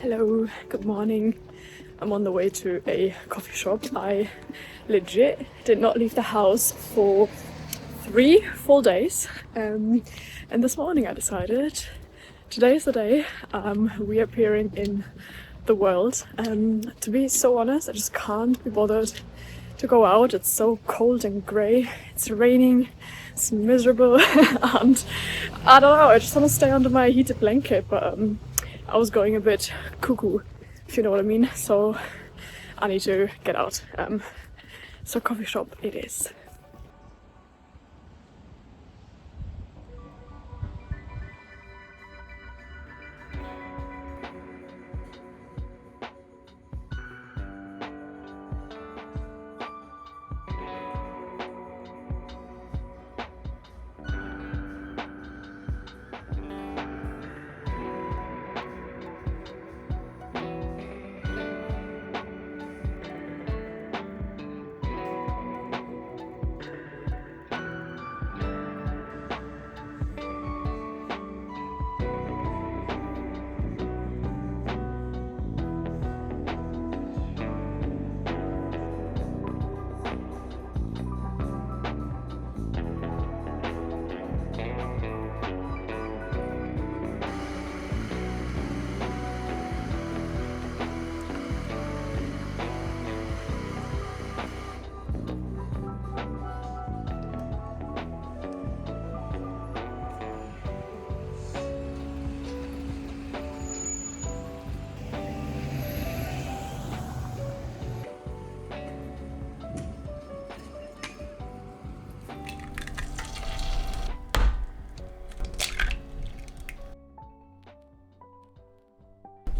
Hello, good morning. I'm on the way to a coffee shop. I legit did not leave the house for 3 full days. And this morning I decided today is the day reappearing in the world. To be so honest, I just can't be bothered to go out. It's so cold and grey. It's raining. It's miserable. And I don't know, I just want to stay under my heated blanket, but I was going a bit cuckoo, if you know what I mean, so I need to get out. So coffee shop it is.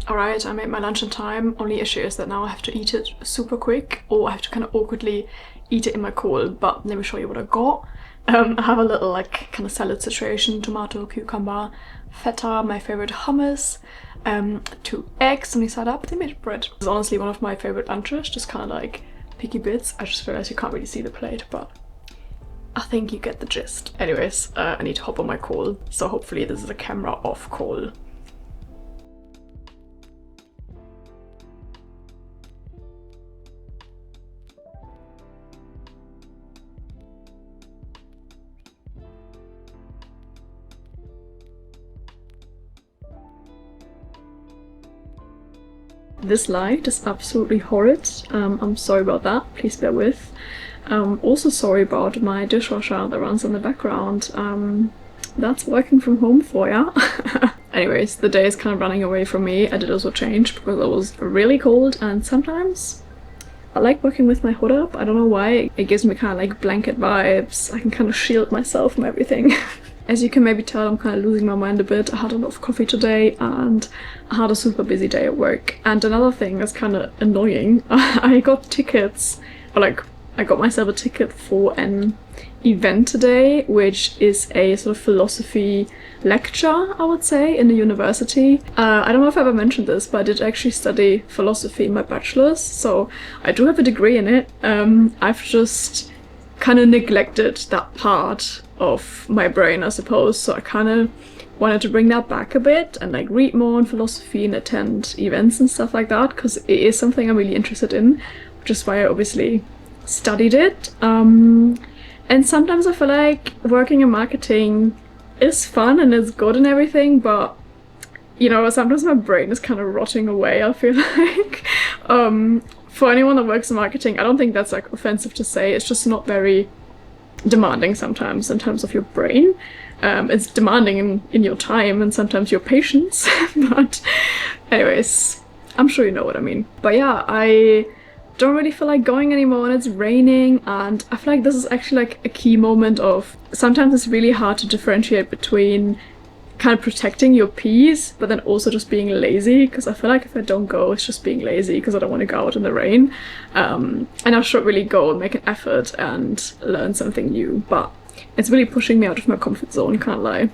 Alright, I made my lunch in time. Only issue is that now I have to eat it super quick, or I have to kind of awkwardly eat it in my call. But let me show you what I got. I have a little like kind of salad situation: tomato, cucumber, feta, my favorite hummus, 2 eggs on the side up. They made bread. It's honestly one of my favorite lunches, just kind of like picky bits. I just realized you can't really see the plate, but I think you get the gist. Anyways, I need to hop on my call, so hopefully this is a camera off call. This light is absolutely horrid. I'm sorry about that, please bear with. Also sorry about my dishwasher that runs in the background. That's working from home for ya. Anyways, the day is kind of running away from me. I did also change because it was really cold, and sometimes I like working with my hood up. I don't know why. It gives me kind of like blanket vibes. I can kind of shield myself from everything. As you can maybe tell, I'm kind of losing my mind a bit. I had a lot of coffee today and I had a super busy day at work. And another thing that's kind of annoying, I got tickets, or like I got myself a ticket for an event today, which is a sort of philosophy lecture, I would say, in the university. I don't know if I ever mentioned this, but I did actually study philosophy in my bachelor's, so I do have a degree in it. I've just kind of neglected that part of my brain, I suppose, so I kind of wanted to bring that back a bit and like read more on philosophy and attend events and stuff like that, because it is something I'm really interested in, which is why I obviously studied it. And sometimes I feel like working in marketing is fun and it's good and everything, but you know, sometimes my brain is kind of rotting away, I feel like. For anyone that works in marketing, I don't think that's like offensive to say, it's just not very demanding sometimes in terms of your brain. It's demanding in your time and sometimes your patience. But anyways, I'm sure you know what I mean. But yeah, I don't really feel like going anymore and it's raining, and I feel like this is actually like a key moment of sometimes it's really hard to differentiate between kind of protecting your peace but then also just being lazy, because I feel like if I don't go it's just being lazy because I don't want to go out in the rain, and I should really go and make an effort and learn something new, but it's really pushing me out of my comfort zone, can't lie.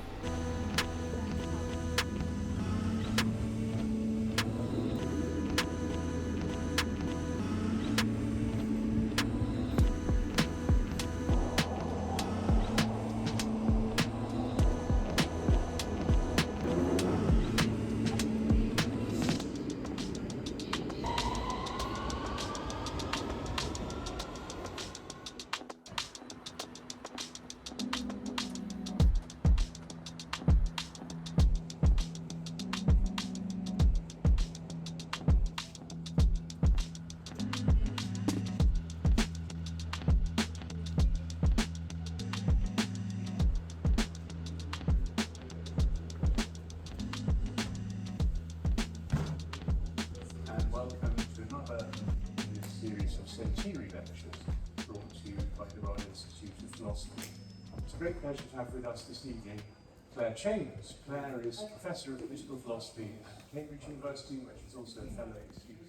Welcome to another in this series of centenary lectures brought to you by the Royal Institute of Philosophy. It's a great pleasure to have with us this evening Claire Chambers. Claire is Professor of Political Philosophy at Cambridge University, where she's also a fellow student.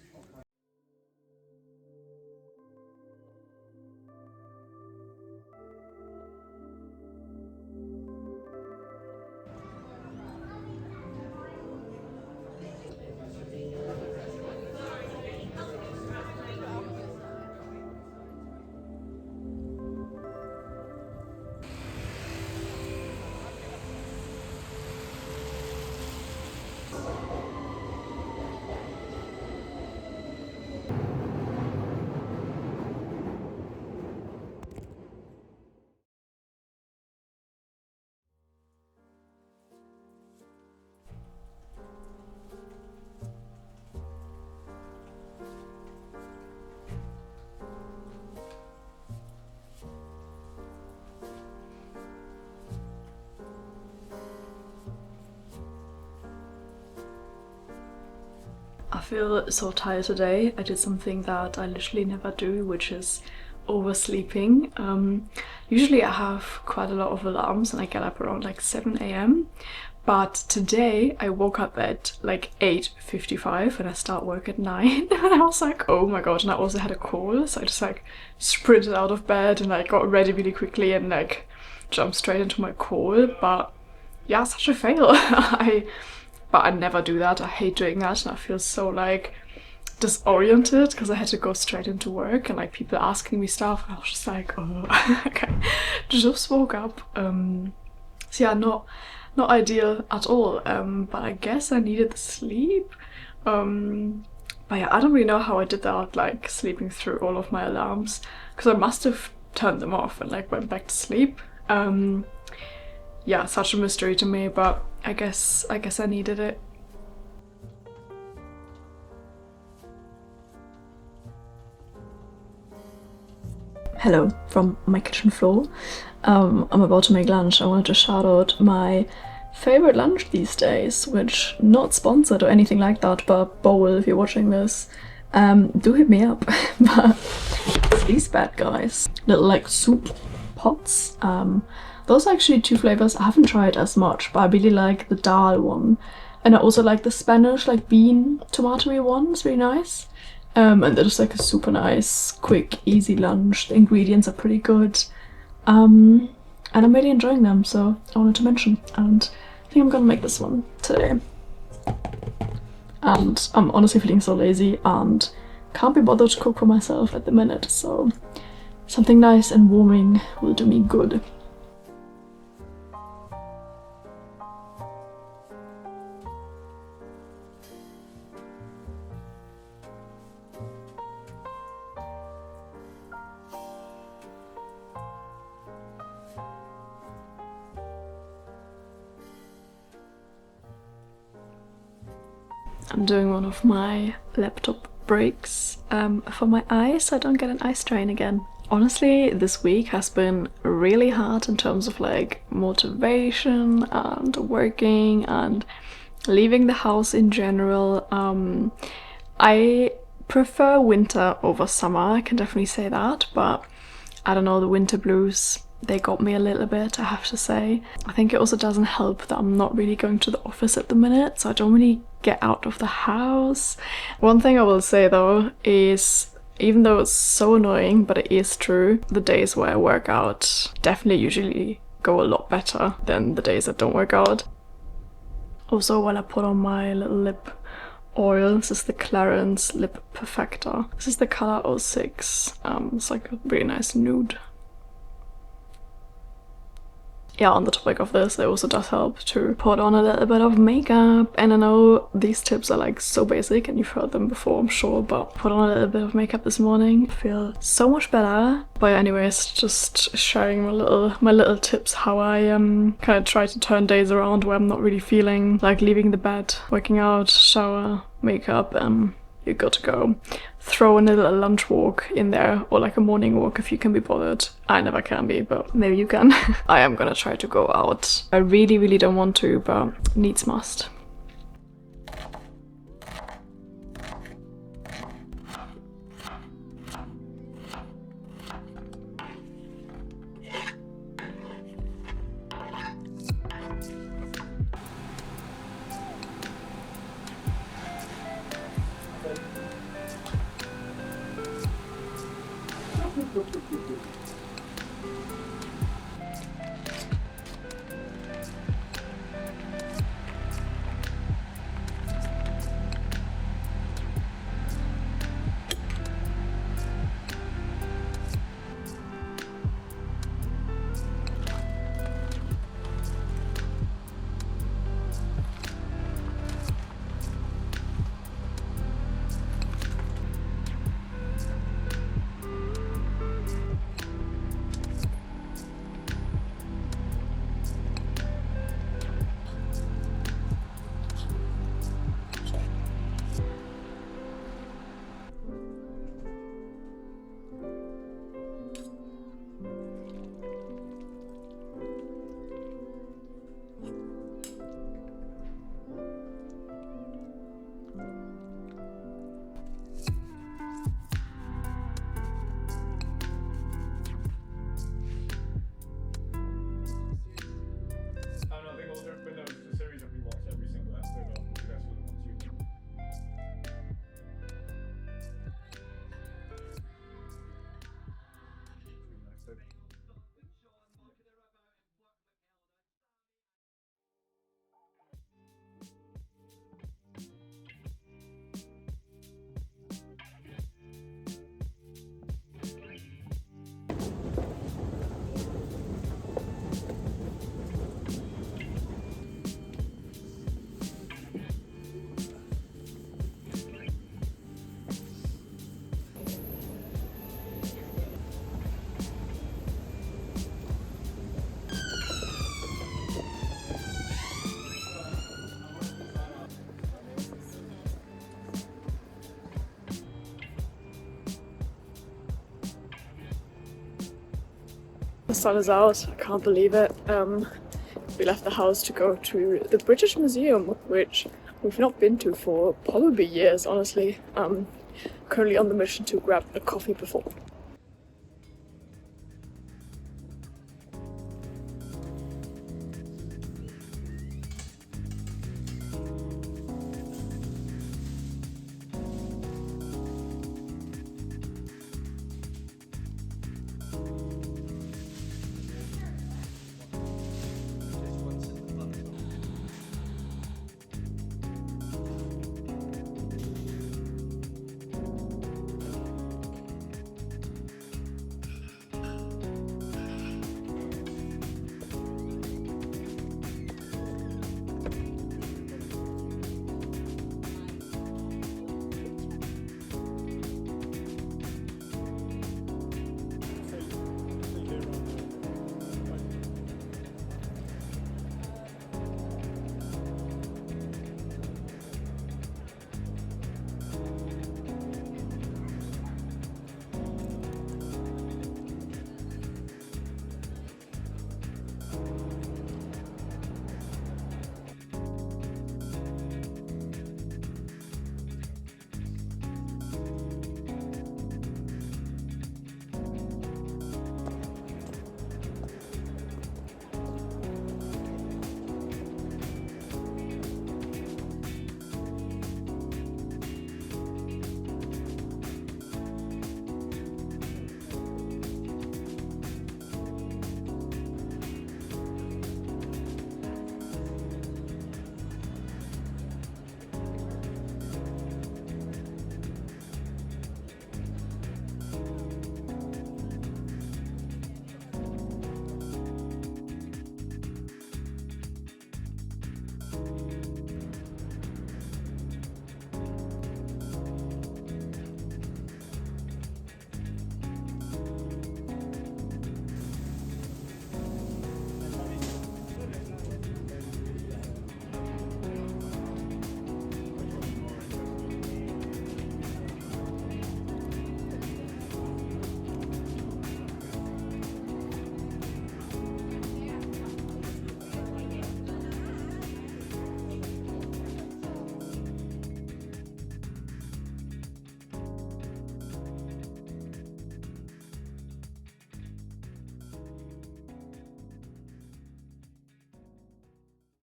I feel so tired today. I did something that I literally never do, which is oversleeping. Usually I have quite a lot of alarms and I get up around like 7 a.m. But today I woke up at like 8:55 and I start work at 9 and I was like, oh my god, and I also had a call, so I just like sprinted out of bed and like got ready really quickly and like jumped straight into my call. But yeah, such a fail. But I never do that. I hate doing that and I feel so like disoriented because I had to go straight into work and like people asking me stuff and I was just like, oh, okay. Just woke up. So yeah, not ideal at all, but I guess I needed the sleep. But yeah, I don't really know how I did that, like sleeping through all of my alarms, because I must have turned them off and like went back to sleep. Yeah, such a mystery to me, but I guess I needed it. Hello from my kitchen floor. I'm about to make lunch. I wanted to shout out my favorite lunch these days, which not sponsored or anything like that, but Bowl, if you're watching this, do hit me up. But it's these bad guys, little like soup pots. Those are actually two flavors I haven't tried as much, but I really like the dal one, and I also like the Spanish like bean tomatoey one. It's really nice. And they're just like a super nice, quick, easy lunch. The ingredients are pretty good. And I'm really enjoying them, so I wanted to mention. And I think I'm gonna make this one today. And I'm honestly feeling so lazy and can't be bothered to cook for myself at the minute, so something nice and warming will do me good. I'm doing one of my laptop breaks for my eyes so I don't get an eye strain again. Honestly, this week has been really hard in terms of like motivation and working and leaving the house in general. I prefer winter over summer, I can definitely say that, but I don't know, the winter blues, they got me a little bit, I have to say. I think it also doesn't help that I'm not really going to the office at the minute, so I don't really get out of the house. One thing I will say though is, even though it's so annoying, but it is true, the days where I work out definitely usually go a lot better than the days that don't work out. Also, while I put on my little lip oil, this is the Clarins Lip Perfector. This is the color 06. It's like a really nice nude. Yeah, on the topic of this, it also does help to put on a little bit of makeup. And I know these tips are like so basic and you've heard them before, I'm sure, but put on a little bit of makeup this morning. I feel so much better. But anyways, just sharing my little tips how I kind of try to turn days around where I'm not really feeling like leaving the bed, working out, shower, makeup, you're good to go. Throw in a little lunch walk in there, or like a morning walk if you can be bothered. I never can be, but maybe you can. I am gonna try to go out. I really don't want to, but needs must. The sun is out, I can't believe it. We left the house to go to the British Museum, which we've not been to for probably years, honestly. Currently on the mission to grab a coffee before